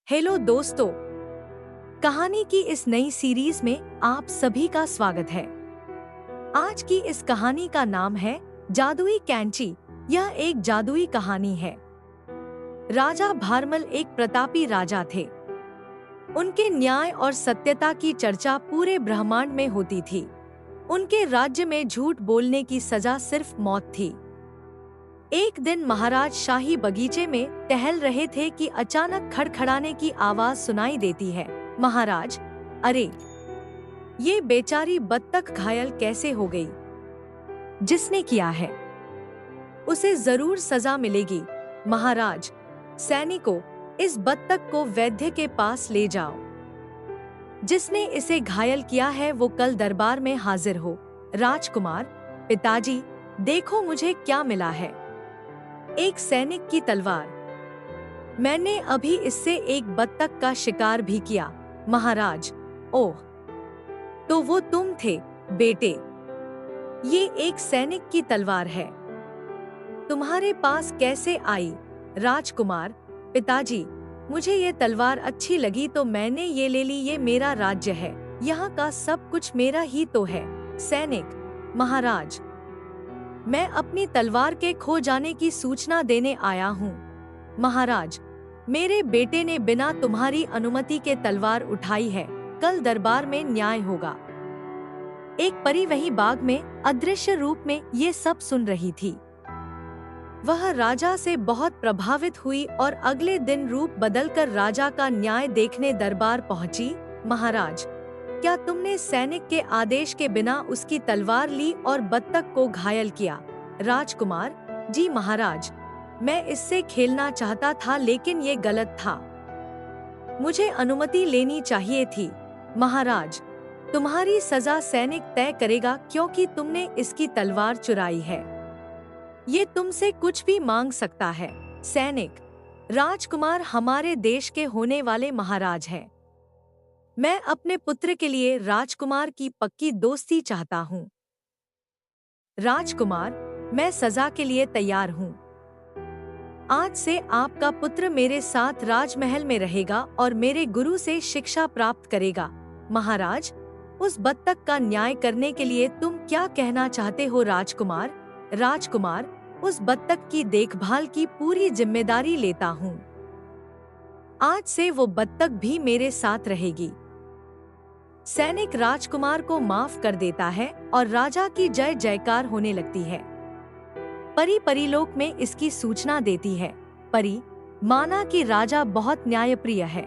Hello दोस्तों, कहानी की इस नई सीरीज में आप सभी का स्वागत है। आज की इस कहानी का नाम है जादुई कैंची। यह एक जादुई कहानी है। राजा भारमल एक प्रतापी राजा थे। उनके न्याय और सत्यता की चर्चा पूरे ब्रह्मांड में होती थी। उनके राज्य में झूठ बोलने की सजा सिर्फ मौत थी। एक दिन महाराज शाही बगीचे में टहल रहे थे कि अचानक खड़खड़ाने की आवाज सुनाई देती है। महाराज, अरे, ये बेचारी बत्तख घायल कैसे हो गई? जिसने किया है उसे जरूर सजा मिलेगी। महाराज, सैनिकों, इस बत्तख को वैद्य के पास ले जाओ। जिसने इसे घायल किया है वो कल दरबार में हाजिर हो। राजकुमार, पिताजी, देखो मुझे क्या मिला है। एक सैनिक की तलवार। मैंने अभी इससे एक बत्तख का शिकार भी किया। महाराज, ओह, तो वो तुम थे बेटे। ये एक सैनिक की तलवार है। तुम्हारे पास कैसे आई? राजकुमार, पिताजी, मुझे ये तलवार अच्छी लगी तो मैंने ये ले ली। ये मेरा राज्य है, यहाँ का सब कुछ मेरा ही तो है। सैनिक, महाराज, मैं अपनी तलवार के खो जाने की सूचना देने आया हूँ। महाराज, मेरे बेटे ने बिना तुम्हारी अनुमति के तलवार उठाई है। कल दरबार में न्याय होगा। एक परी वही बाग में अदृश्य रूप में ये सब सुन रही थी। वह राजा से बहुत प्रभावित हुई और अगले दिन रूप बदलकर राजा का न्याय देखने दरबार पहुंची। महाराज, क्या तुमने सैनिक के आदेश के बिना उसकी तलवार ली और बत्तख को घायल किया? राजकुमार, जी महाराज, मैं इससे खेलना चाहता था लेकिन ये गलत था। मुझे अनुमति लेनी चाहिए थी। महाराज, तुम्हारी सजा सैनिक तय करेगा क्योंकि तुमने इसकी तलवार चुराई है। ये तुमसे कुछ भी मांग सकता है। सैनिक, राजकुमार हमारे देश के होने वाले महाराज हैं। मैं अपने पुत्र के लिए राजकुमार की पक्की दोस्ती चाहता हूँ। राजकुमार, मैं सजा के लिए तैयार हूँ। आज से आपका पुत्र मेरे साथ राजमहल में रहेगा और मेरे गुरु से शिक्षा प्राप्त करेगा। महाराज, उस बत्तख का न्याय करने के लिए तुम क्या कहना चाहते हो? राजकुमार, राजकुमार, उस बत्तख की देखभाल की पूरी जिम्मेदारी लेता हूँ। आज से वो बत्तख भी मेरे साथ रहेगी। सैनिक राजकुमार को माफ कर देता है और राजा की जय जयकार होने लगती है। परी परीलोक में इसकी सूचना देती है। परी, माना कि राजा बहुत न्यायप्रिय है।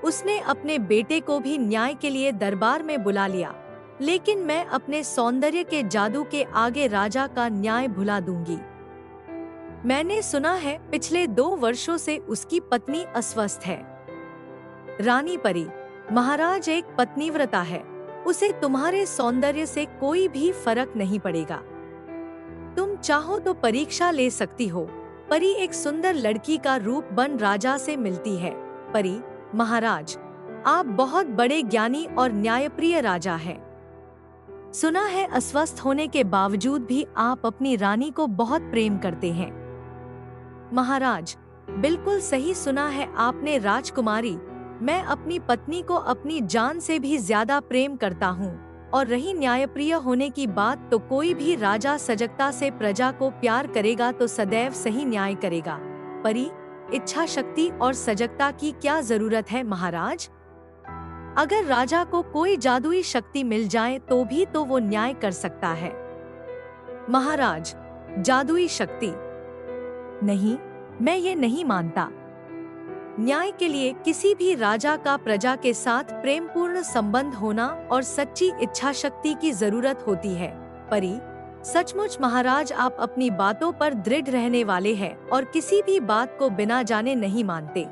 उसने अपने बेटे को भी न्याय के लिए दरबार में बुला लिया, लेकिन मैं अपने सौंदर्य के जादू के आगे राजा का न्याय भुला दूंगी। मैंने सुना है पिछले 2 वर्षों से उसकी पत्नी अस्वस्थ है। रानी परी, महाराज एक पत्नीव्रता है। उसे तुम्हारे सौंदर्य से कोई भी फर्क नहीं पड़ेगा। तुम चाहो तो परीक्षा ले सकती हो। परी एक सुंदर लड़की का रूप बन राजा से मिलती है। परी, महाराज, आप बहुत बड़े ज्ञानी और न्यायप्रिय राजा हैं। सुना है अस्वस्थ होने के बावजूद भी आप अपनी रानी को बहुत प्रेम करते हैं। महाराज, बिल्कुल सही सुना है आपने राजकुमारी। मैं अपनी पत्नी को अपनी जान से भी ज्यादा प्रेम करता हूँ। और रही न्यायप्रिय होने की बात, तो कोई भी राजा सजगता से प्रजा को प्यार करेगा तो सदैव सही न्याय करेगा। परी, इच्छा शक्ति और सजगता की क्या जरूरत है महाराज? अगर राजा को कोई जादुई शक्ति मिल जाए तो भी तो वो न्याय कर सकता है। महाराज, जादुई शक्ति नहीं, मैं ये नहीं मानता। न्याय के लिए किसी भी राजा का प्रजा के साथ प्रेमपूर्ण संबंध होना और सच्ची इच्छा शक्ति की जरूरत होती है। परी, सचमुच महाराज आप अपनी बातों पर दृढ़ रहने वाले हैं और किसी भी बात को बिना जाने नहीं मानते।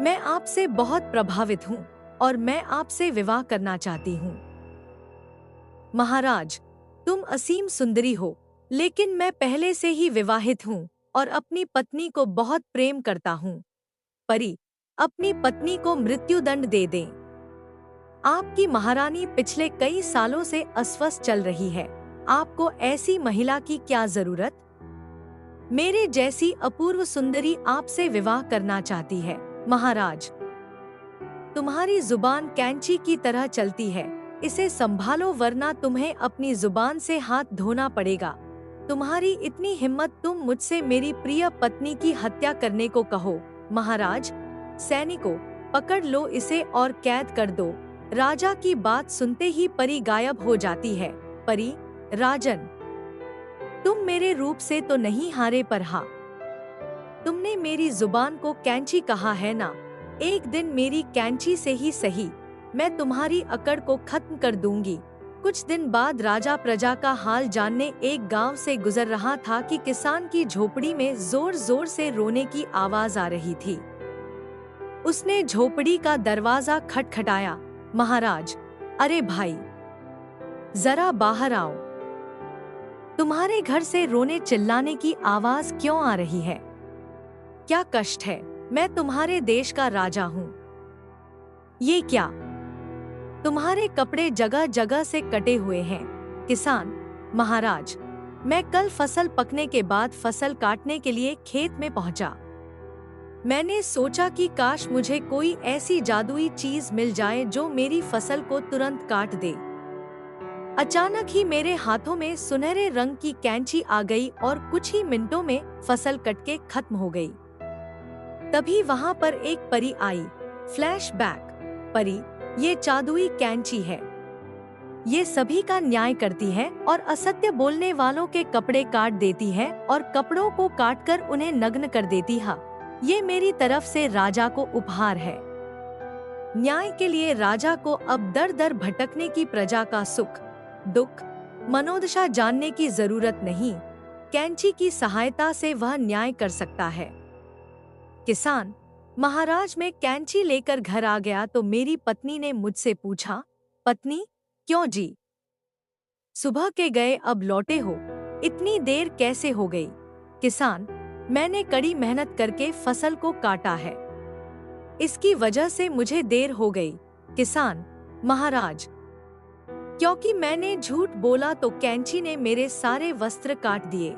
मैं आपसे बहुत प्रभावित हूँ और मैं आपसे विवाह करना चाहती हूँ। महाराज, तुम असीम सुंदरी हो, लेकिन मैं पहले से ही विवाहित हूँ और अपनी पत्नी को बहुत प्रेम करता हूँ। परी, अपनी पत्नी को मृत्युदंड दे दें। आपकी महारानी पिछले कई सालों से अस्वस्थ चल रही है। आपको ऐसी महिला की क्या जरूरत? मेरे जैसी अपूर्व सुंदरी आपसे विवाह करना चाहती है। महाराज, तुम्हारी जुबान कैंची की तरह चलती है, इसे संभालो वरना तुम्हें अपनी जुबान से हाथ धोना पड़ेगा। तुम्हारी इतनी हिम्मत, तुम मुझसे मेरी प्रिय पत्नी की हत्या करने को कहो। महाराज, सैनिकों, पकड़ लो इसे और कैद कर दो। राजा की बात सुनते ही परी गायब हो जाती है। परी, राजन, तुम मेरे रूप से तो नहीं हारे पर हाँ, तुमने मेरी जुबान को कैंची कहा है ना, एक दिन मेरी कैंची से ही सही, मैं तुम्हारी अकड़ को खत्म कर दूंगी। कुछ दिन बाद राजा प्रजा का हाल जानने एक गांव से गुजर रहा था कि किसान की झोपड़ी में जोर जोर से रोने की आवाज आ रही थी। उसने झोपड़ी का दरवाजा खटखटाया। महाराज, अरे भाई, जरा बाहर आओ। तुम्हारे घर से रोने चिल्लाने की आवाज क्यों आ रही है? क्या कष्ट है? मैं तुम्हारे देश का राजा हूँ। ये क्या? तुम्हारे कपड़े जगह जगह से कटे हुए हैं। किसान, महाराज, मैं कल फसल पकने के बाद फसल काटने के लिए खेत में पहुंचा। मैंने सोचा कि काश मुझे कोई ऐसी जादुई चीज मिल जाए जो मेरी फसल को तुरंत काट दे। अचानक ही मेरे हाथों में सुनहरे रंग की कैंची आ गई और कुछ ही मिनटों में फसल कट के खत्म हो गई। तभी वहां पर एक परी आई। फ्लैशबैक। परी, ये जादुई कैंची है। ये सभी का न्याय करती है और असत्य बोलने वालों के कपड़े काट देती है और कपड़ों को काटकर उन्हें नग्न कर देती है। ये मेरी तरफ से राजा को उपहार है। न्याय के लिए राजा को अब दर दर भटकने की प्रजा का सुख, दुख, मनोदशा जानने की जरूरत नहीं। कैंची की सहायता से वह न्याय कर सकता है। किसान, महाराज, मैं कैंची लेकर घर आ गया तो मेरी पत्नी ने मुझसे पूछा, पत्नी, क्यों जी? सुबह के गए अब लौटे हो, इतनी देर कैसे हो गई? किसान, मैंने कड़ी मेहनत करके फसल को काटा है, इसकी वजह से मुझे देर हो गई। किसान, महाराज, क्योंकि मैंने झूठ बोला तो कैंची ने मेरे सारे वस्त्र काट दिए।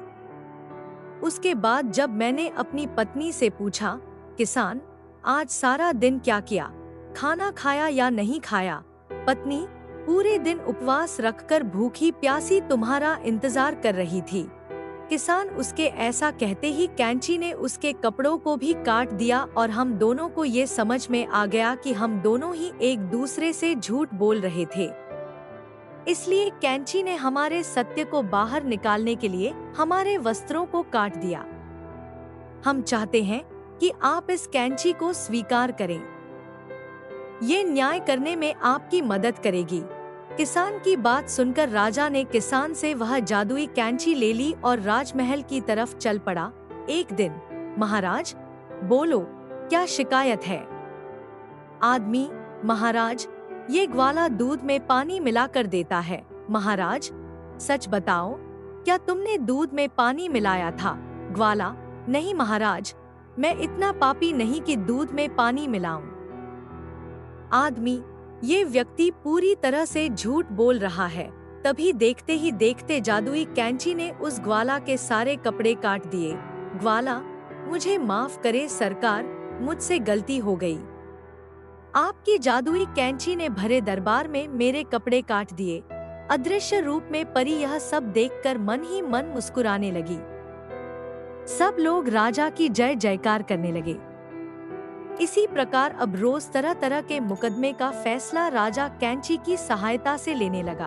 उसके बाद जब मैंने अपनी पत्नी से पूछा, किसान, आज सारा दिन क्या किया, खाना खाया या नहीं खाया? पत्नी, पूरे दिन उपवास रखकर भूखी प्यासी तुम्हारा इंतजार कर रही थी। किसान, उसके ऐसा कहते ही कैंची ने उसके कपड़ों को भी काट दिया और हम दोनों को ये समझ में आ गया कि हम दोनों ही एक दूसरे से झूठ बोल रहे थे। इसलिए कैंची ने हमारे सत्य को बाहर निकालने के लिए हमारे वस्त्रों को काट दिया। हम चाहते हैं कि आप इस कैंची को स्वीकार करें। ये न्याय करने में आपकी मदद करेगी। किसान की बात सुनकर राजा ने किसान से वह जादुई कैंची ले ली और राजमहल की तरफ चल पड़ा। एक दिन, महाराज, बोलो, क्या शिकायत है? आदमी, महाराज, ये ग्वाला दूध में पानी मिलाकर देता है। महाराज, सच बताओ, क्या तुमने दूध में पानी मिलाया था? ग्वाला, नहीं महाराज, मैं इतना पापी नहीं कि दूध में पानी मिलाऊं। आदमी, ये व्यक्ति पूरी तरह से झूठ बोल रहा है। तभी देखते ही देखते जादुई कैंची ने उस ग्वाला के सारे कपड़े काट दिए। ग्वाला, मुझे माफ करे सरकार, मुझसे गलती हो गई। आपकी जादुई कैंची ने भरे दरबार में मेरे कपड़े काट दिए। अदृश्य रूप में परी यह सब देखकर मन ही मन मुस्कुराने लगी। सब लोग राजा की जय जयकार करने लगे। इसी प्रकार अब रोज तरह तरह के मुकदमे का फैसला राजा कैंची की सहायता से लेने लगा।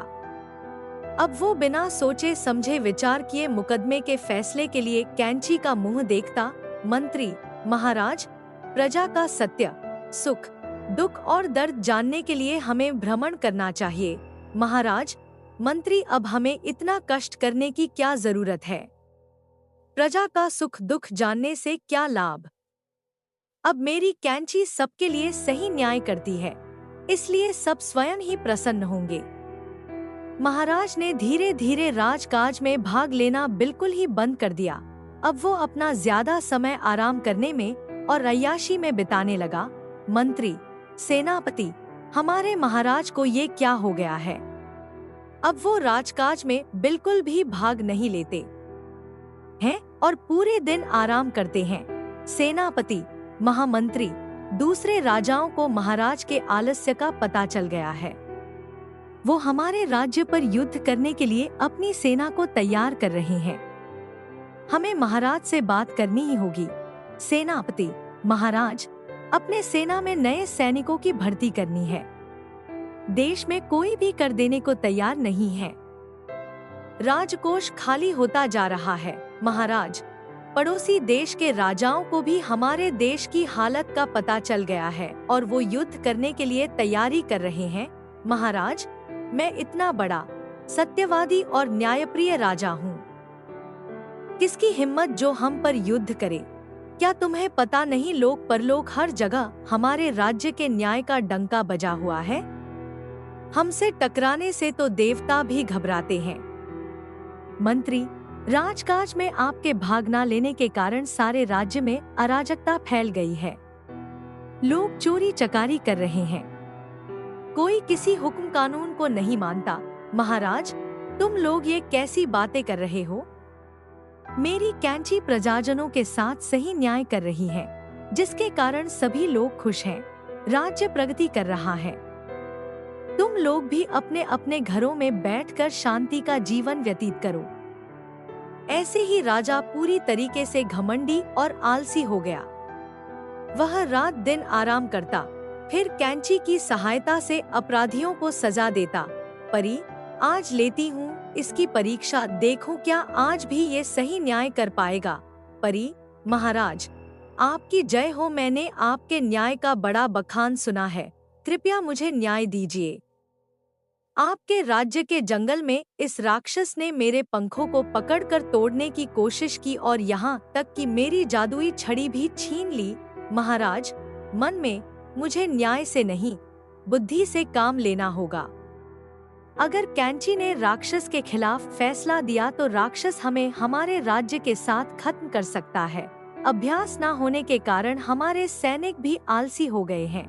अब वो बिना सोचे समझे विचार किए मुकदमे के फैसले के लिए कैंची का मुंह देखता। मंत्री, महाराज, प्रजा का सत्य, सुख, दुख और दर्द जानने के लिए हमें भ्रमण करना चाहिए। महाराज, मंत्री, अब हमें इतना कष्ट करने की क्या जरूरत है? प्रजा का सुख दुख जानने से क्या लाभ? अब मेरी कैंची सबके लिए सही न्याय करती है, इसलिए सब स्वयं ही प्रसन्न होंगे। महाराज ने धीरे धीरे राजकाज में भाग लेना बिल्कुल ही बंद कर दिया। अब वो अपना ज्यादा समय आराम करने में और अय्याशी में बिताने लगा। मंत्री, सेनापति, हमारे महाराज को ये क्या हो गया है? अब वो राजकाज में बिल्कुल भी भाग नहीं लेते हैं और पूरे दिन आराम करते हैं। सेनापति, महामंत्री, दूसरे राजाओं को महाराज के आलस्य का पता चल गया है। वो हमारे राज्य पर युद्ध करने के लिए अपनी सेना को तैयार कर रहे हैं। हमें महाराज से बात करनी ही होगी। सेनापति, महाराज, अपने सेना में नए सैनिकों की भर्ती करनी है। देश में कोई भी कर देने को तैयार नहीं है। राजकोष खाली होता जा रहा है। महाराज, पड़ोसी देश के राजाओं को भी हमारे देश की हालत का पता चल गया है और वो युद्ध करने के लिए तैयारी कर रहे हैं। महाराज, मैं इतना बड़ा, सत्यवादी और न्यायप्रिय राजा हूँ। किसकी हिम्मत जो हम पर युद्ध करे? क्या तुम्हें पता नहीं, लोक परलोक हर जगह हमारे राज्य के न्याय का डंका बजा हुआ है। हमसे टकराने से तो देवता भी घबराते हैं। मंत्री, राजकाज में आपके भाग न लेने के कारण सारे राज्य में अराजकता फैल गई है। लोग चोरी चकारी कर रहे हैं। कोई किसी हुक्म कानून को नहीं मानता। महाराज, तुम लोग ये कैसी बातें कर रहे हो? मेरी कैंची प्रजाजनों के साथ सही न्याय कर रही है, जिसके कारण सभी लोग खुश हैं। राज्य प्रगति कर रहा है। तुम लोग भी अपने अपने घरों में बैठकर शांति का जीवन व्यतीत करो। ऐसे ही राजा पूरी तरीके से घमंडी और आलसी हो गया। वह रात दिन आराम करता, फिर कैंची की सहायता से अपराधियों को सजा देता। परी, आज लेती हूँ इसकी परीक्षा, देखूं क्या आज भी ये सही न्याय कर पाएगा। परी, महाराज, आपकी जय हो। मैंने आपके न्याय का बड़ा बखान सुना है, कृपया मुझे न्याय दीजिए। आपके राज्य के जंगल में इस राक्षस ने मेरे पंखों को पकड़कर तोड़ने की कोशिश की और यहाँ तक कि मेरी जादुई छड़ी भी छीन ली। महाराज, मन में मुझे न्याय से नहीं, बुद्धि से काम लेना होगा। अगर कैंची ने राक्षस के खिलाफ फैसला दिया तो राक्षस हमें हमारे राज्य के साथ खत्म कर सकता है। अभ्यास न होने के कारण हमारे सैनिक भी आलसी हो गए हैं।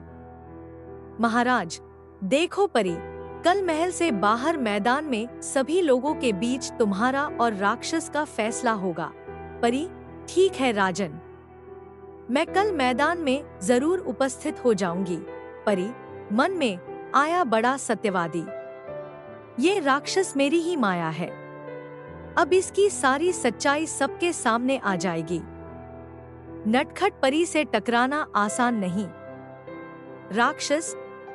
महाराज, देखो परी, कल महल से बाहर मैदान में सभी लोगों के बीच तुम्हारा और राक्षस का फैसला होगा। परी, ठीक है राजन, मैं कल मैदान में जरूर उपस्थित हो जाऊंगी। परी, मन में आया बड़ा सत्यवादी, ये राक्षस मेरी ही माया है। अब इसकी सारी सच्चाई सबके सामने आ जाएगी। नटखट परी से टकराना आसान नहीं। राक्षस,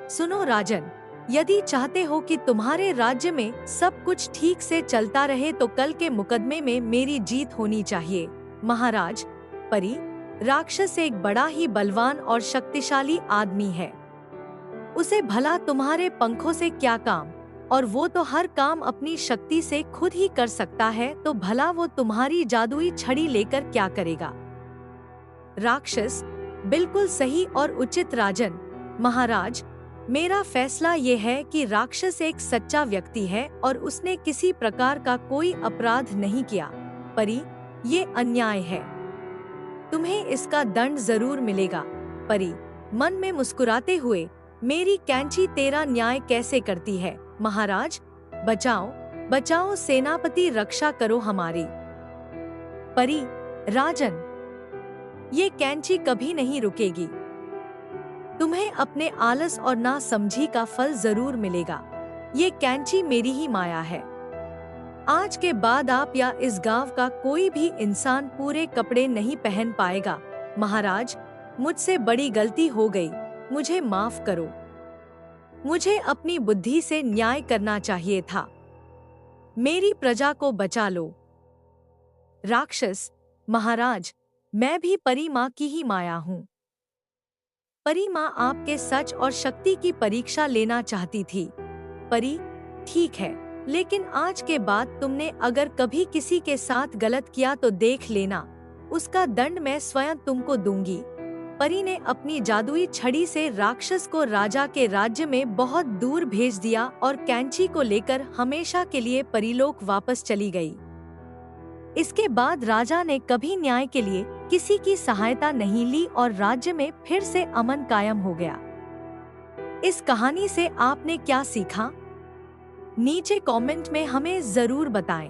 सुनो राजन, यदि चाहते हो कि तुम्हारे राज्य में सब कुछ ठीक से चलता रहे तो कल के मुकदमे में मेरी जीत होनी चाहिए। महाराज, परी, राक्षस एक बड़ा ही बलवान और शक्तिशाली आदमी है। उसे भला तुम्हारे पंखों से क्या काम, और वो तो हर काम अपनी शक्ति से खुद ही कर सकता है, तो भला वो तुम्हारी जादुई छड़ी लेकर क्या करेगा? राक्षस, बिल्कुल सही और उचित राजन। महाराज, मेरा फैसला ये है कि राक्षस एक सच्चा व्यक्ति है और उसने किसी प्रकार का कोई अपराध नहीं किया। परी, ये अन्याय है, तुम्हें इसका दंड जरूर मिलेगा। परी, मन में मुस्कुराते हुए, मेरी कैंची तेरा न्याय कैसे करती है? महाराज, बचाओ बचाओ, सेनापति रक्षा करो हमारी। परी, राजन, ये कैंची कभी नहीं रुकेगी। तुम्हें अपने आलस और नासमझी का फल जरूर मिलेगा। ये कैंची मेरी ही माया है। आज के बाद आप या इस गांव का कोई भी इंसान पूरे कपड़े नहीं पहन पाएगा। महाराज, मुझसे बड़ी गलती हो गई, मुझे माफ करो। मुझे अपनी बुद्धि से न्याय करना चाहिए था। मेरी प्रजा को बचा लो। राक्षस, महाराज, मैं भी परी माँ की ही माया हूँ। परी माँ आपके सच और शक्ति की परीक्षा लेना चाहती थी। परी, ठीक है, लेकिन आज के बाद तुमने अगर कभी किसी के साथ गलत किया तो देख लेना, उसका दंड मैं स्वयं तुमको दूंगी। परी ने अपनी जादुई छड़ी से राक्षस को राजा के राज्य में बहुत दूर भेज दिया और कैंची को लेकर हमेशा के लिए परीलोक वापस चली गई। इसके बाद राजा ने कभी न्याय के लिए किसी की सहायता नहीं ली और राज्य में फिर से अमन कायम हो गया। इस कहानी से आपने क्या सीखा? नीचे कमेंट में हमें जरूर बताएं।